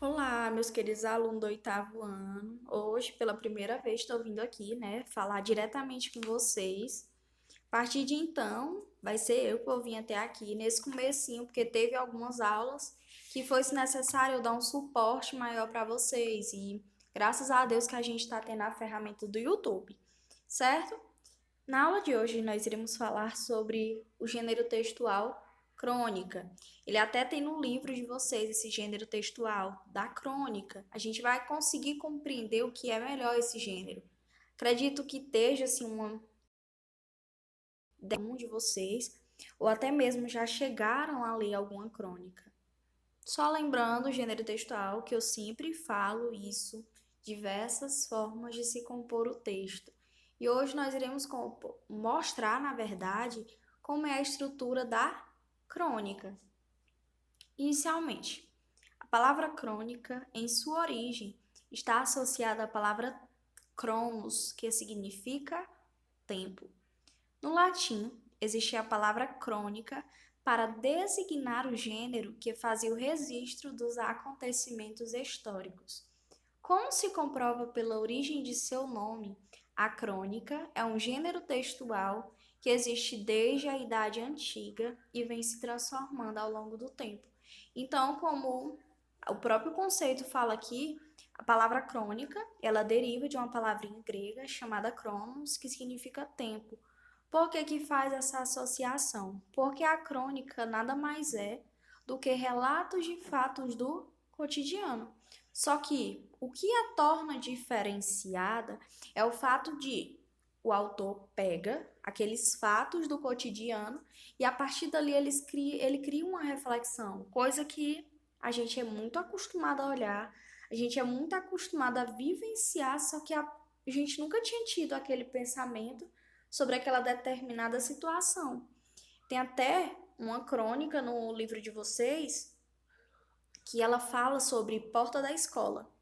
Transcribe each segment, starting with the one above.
Olá, meus queridos alunos do oitavo ano. Hoje, pela primeira vez, estou vindo aqui, né, falar diretamente com vocês. A partir de então, vai ser eu que vou vir até aqui nesse comecinho, porque teve algumas aulas que foi necessário eu dar um suporte maior para vocês. E graças a Deus que a gente está tendo a ferramenta do YouTube, certo? Na aula de hoje, nós iremos falar sobre o gênero textual crônica. Ele até tem no livro de vocês esse gênero textual da crônica. A gente vai conseguir compreender o que é melhor esse gênero. Acredito que esteja assim um de vocês, ou até mesmo já chegaram a ler alguma crônica. Só lembrando o gênero textual, que eu sempre falo isso, diversas formas de se compor o texto. E hoje nós iremos mostrar, na verdade, como é a estrutura da crônica. Inicialmente, a palavra crônica, em sua origem, está associada à palavra cronos, que significa tempo. No latim, existia a palavra crônica para designar o gênero que fazia o registro dos acontecimentos históricos. Como se comprova pela origem de seu nome, a crônica é um gênero textual que existe desde a Idade Antiga e vem se transformando ao longo do tempo. Então, como o próprio conceito fala aqui, a palavra crônica, ela deriva de uma palavrinha grega chamada cronos, que significa tempo. Por que que faz essa associação? Porque a crônica nada mais é do que relatos de fatos do cotidiano. Só que o que a torna diferenciada é o fato de o autor pega aqueles fatos do cotidiano e a partir dali ele cria uma reflexão, coisa que a gente é muito acostumado a olhar, a gente é muito acostumado a vivenciar, só que a gente nunca tinha tido aquele pensamento sobre aquela determinada situação. Tem até uma crônica no livro de vocês que ela fala sobre porta da escola.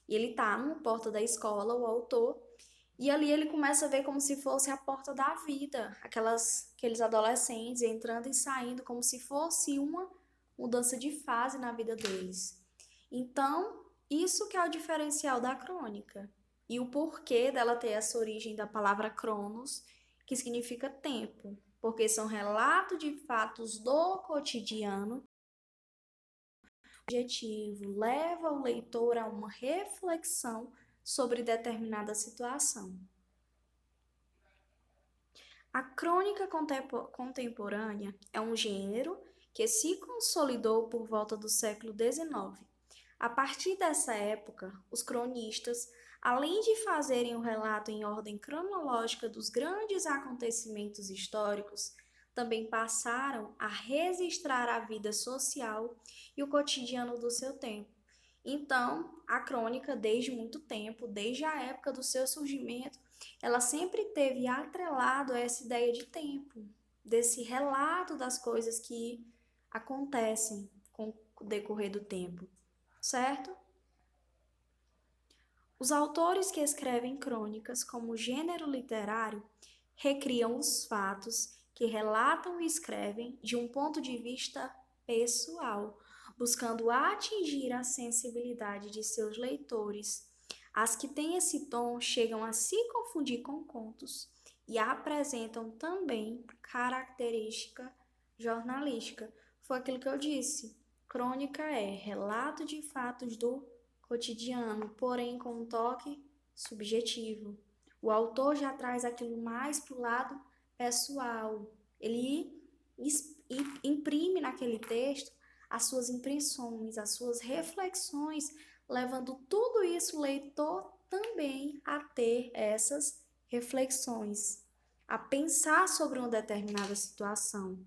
E ele tá no porta da escola, o autor, e ali ele começa a ver como se fosse a porta da vida, aqueles adolescentes entrando e saindo como se fosse uma mudança de fase na vida deles. Então, isso que é o diferencial da crônica. E o porquê dela ter essa origem da palavra cronos, que significa tempo, porque são relatos de fatos do cotidiano objetivo, leva o leitor a uma reflexão sobre determinada situação. A crônica contemporânea é um gênero que se consolidou por volta do século XIX. A partir dessa época, os cronistas, além de fazerem o relato em ordem cronológica dos grandes acontecimentos históricos, também passaram a registrar a vida social e o cotidiano do seu tempo. Então, a crônica, desde muito tempo, desde a época do seu surgimento, ela sempre teve atrelado a essa ideia de tempo, desse relato das coisas que acontecem com o decorrer do tempo, certo? Os autores que escrevem crônicas como gênero literário recriam os fatos que relatam e escrevem de um ponto de vista pessoal, buscando atingir a sensibilidade de seus leitores. As que têm esse tom chegam a se confundir com contos e apresentam também característica jornalística. Foi aquilo que eu disse. Crônica é relato de fatos do cotidiano, porém com um toque subjetivo. O autor já traz aquilo mais para o lado pessoal. Ele imprime naquele texto as suas impressões, as suas reflexões, levando tudo isso o leitor também a ter essas reflexões, a pensar sobre uma determinada situação.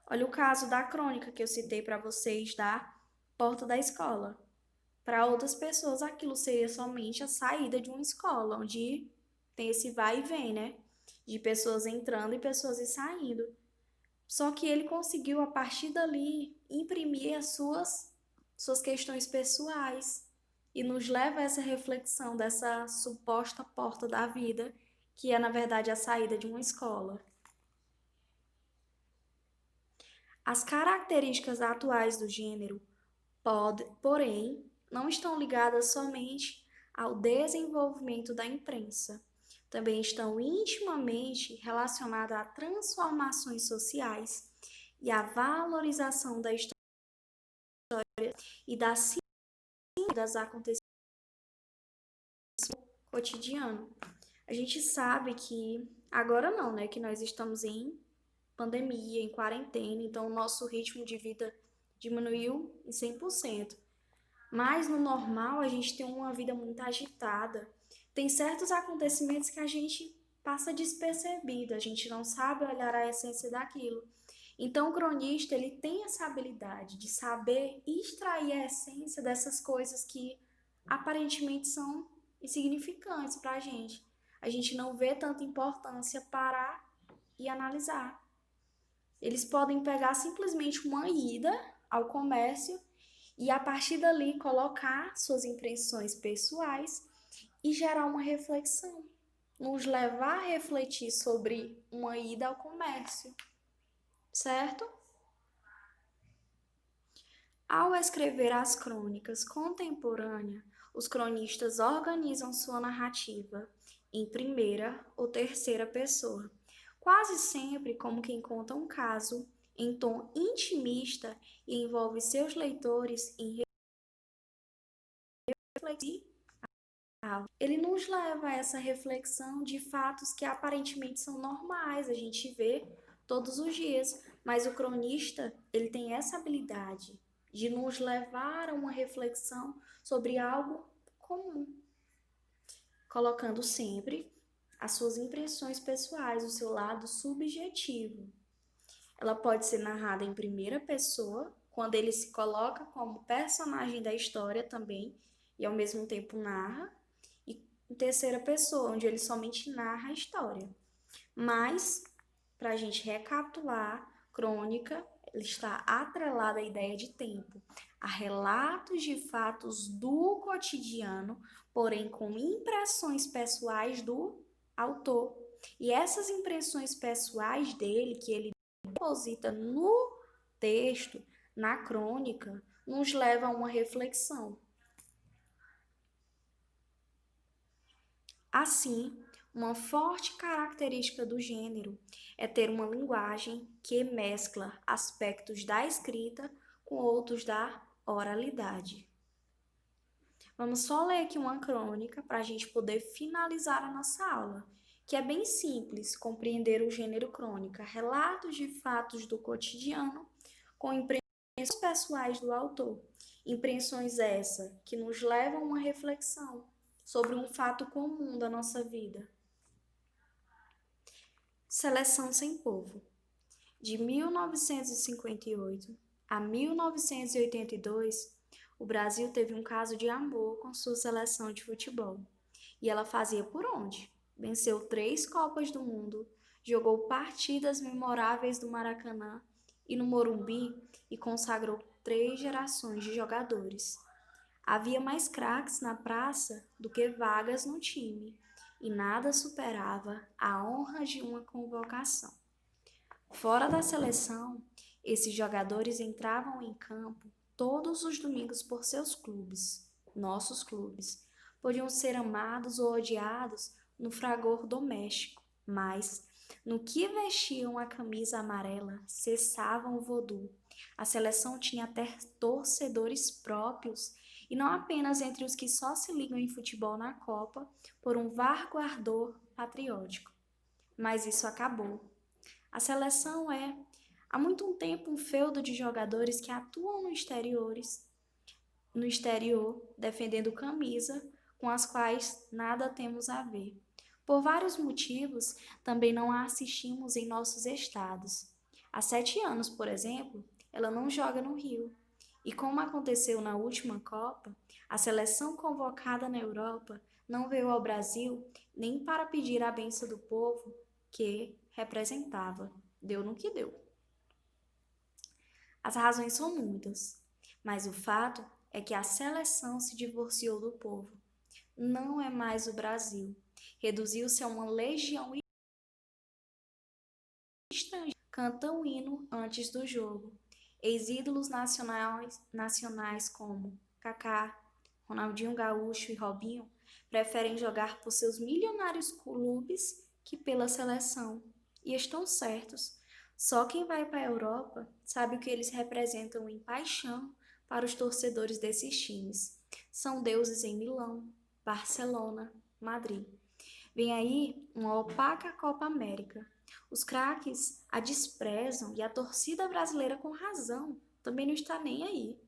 Olha o caso da crônica que eu citei para vocês da porta da escola. Para outras pessoas, aquilo seria somente a saída de uma escola, onde tem esse vai e vem, né? De pessoas entrando e pessoas saindo. Só que ele conseguiu, a partir dali, imprimir as suas questões pessoais e nos leva a essa reflexão dessa suposta porta da vida, que é, na verdade, a saída de uma escola. As características atuais do gênero Porém, não estão ligadas somente ao desenvolvimento da imprensa. Também estão intimamente relacionadas a transformações sociais e à valorização da história e das acontecimentos cotidiano. A gente sabe que agora não, né, que nós estamos em pandemia, em quarentena, então o nosso ritmo de vida diminuiu em 100%. Mas no normal a gente tem uma vida muito agitada. Tem certos acontecimentos que a gente passa despercebido, a gente não sabe olhar a essência daquilo. Então o cronista, ele tem essa habilidade de saber extrair a essência dessas coisas que aparentemente são insignificantes para a gente. A gente não vê tanta importância parar e analisar. Eles podem pegar simplesmente uma ida ao comércio e a partir dali colocar suas impressões pessoais e gerar uma reflexão, nos levar a refletir sobre uma ida ao comércio, certo? Ao escrever as crônicas contemporâneas, os cronistas organizam sua narrativa em primeira ou terceira pessoa, quase sempre como quem conta um caso em tom intimista e envolve seus leitores em refletir. Ele nos leva a essa reflexão de fatos que aparentemente são normais, a gente vê todos os dias, mas o cronista, ele tem essa habilidade de nos levar a uma reflexão sobre algo comum, colocando sempre as suas impressões pessoais, o seu lado subjetivo. Ela pode ser narrada em primeira pessoa, quando ele se coloca como personagem da história também, e ao mesmo tempo narra, e em terceira pessoa, onde ele somente narra a história. Mas, para a gente recapitular, crônica ela está atrelada à ideia de tempo, a relatos de fatos do cotidiano, porém com impressões pessoais do autor. E essas impressões pessoais dele, que ele deposita no texto, na crônica, nos leva a uma reflexão. Assim, uma forte característica do gênero é ter uma linguagem que mescla aspectos da escrita com outros da oralidade. Vamos só ler aqui uma crônica para a gente poder finalizar a nossa aula, que é bem simples compreender o gênero crônica, relatos de fatos do cotidiano com impressões pessoais do autor. Impressões essa que nos levam a uma reflexão sobre um fato comum da nossa vida. Seleção Sem Povo. De 1958 a 1982, o Brasil teve um caso de amor com sua seleção de futebol. E ela fazia por onde? Venceu 3 Copas do Mundo, jogou partidas memoráveis do Maracanã e no Morumbi e consagrou 3 gerações de jogadores. Havia mais craques na praça do que vagas no time, e nada superava a honra de uma convocação. Fora da seleção, esses jogadores entravam em campo todos os domingos por seus clubes, nossos clubes. Podiam ser amados ou odiados no fragor doméstico, mas no que vestiam a camisa amarela cessavam o vodú. A seleção tinha até torcedores próprios, e não apenas entre os que só se ligam em futebol na Copa por um vago ardor patriótico. Mas isso acabou. A seleção é, há muito tempo, um feudo de jogadores que atuam no exterior, defendendo camisa com as quais nada temos a ver. Por vários motivos, também não a assistimos em nossos estados. Há 7 anos, por exemplo, ela não joga no Rio. E como aconteceu na última Copa, a seleção convocada na Europa não veio ao Brasil nem para pedir a benção do povo que representava. Deu no que deu. As razões são muitas, mas o fato é que a seleção se divorciou do povo. Não é mais o Brasil. Reduziu-se a uma legião estrangeira. Canta o hino antes do jogo. Ex-ídolos nacionais como Kaká, Ronaldinho Gaúcho e Robinho preferem jogar por seus milionários clubes que pela seleção. E estão certos. Só quem vai para a Europa sabe o que eles representam em paixão para os torcedores desses times. São deuses em Milão, Barcelona, Madrid. Vem aí uma opaca Copa América. Os craques a desprezam e a torcida brasileira, com razão, também não está nem aí.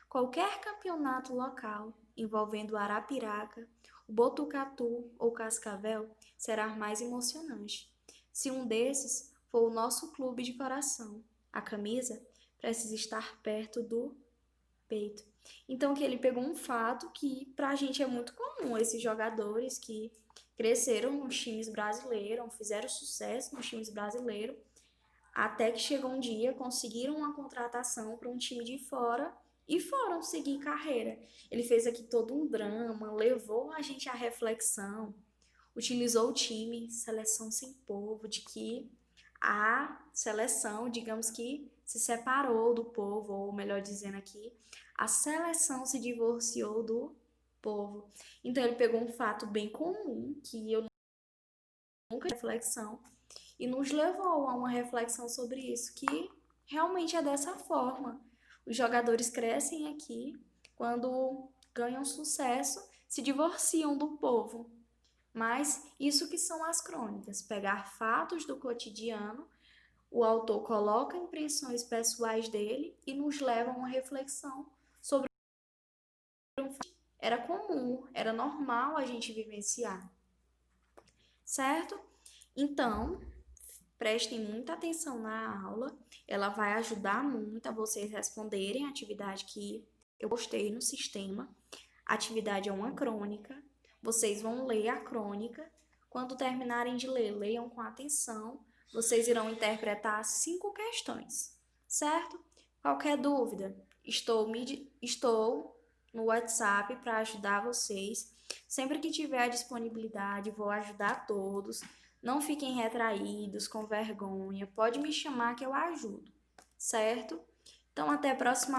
Qualquer campeonato local envolvendo o Arapiraca, o Botucatu ou Cascavel será mais emocionante. Se um desses for o nosso clube de coração, a camisa precisa estar perto do peito. Então, que ele pegou um fato que pra gente é muito comum, esses jogadores que cresceram nos times brasileiros, fizeram sucesso nos times brasileiros, até que chegou um dia, conseguiram uma contratação para um time de fora e foram seguir carreira. Ele fez aqui todo um drama, levou a gente à reflexão, utilizou o time, seleção sem povo, de que a seleção, digamos que se separou do povo, ou melhor dizendo aqui, a seleção se divorciou do povo. Então ele pegou um fato bem comum, que eu nunca reflexão, e nos levou a uma reflexão sobre isso, que realmente é dessa forma. Os jogadores crescem aqui, quando ganham sucesso, se divorciam do povo. Mas isso que são as crônicas, pegar fatos do cotidiano, o autor coloca impressões pessoais dele e nos leva a uma reflexão sobre um fato. Era comum, era normal a gente vivenciar, certo? Então, prestem muita atenção na aula, ela vai ajudar muito a vocês responderem a atividade que eu postei no sistema. A atividade é uma crônica, vocês vão ler a crônica. Quando terminarem de ler, leiam com atenção. Vocês irão interpretar 5 questões, certo? Qualquer dúvida, estou no WhatsApp para ajudar vocês. Sempre que tiver a disponibilidade, vou ajudar todos. Não fiquem retraídos, com vergonha. Pode me chamar que eu ajudo, certo? Então, até a próxima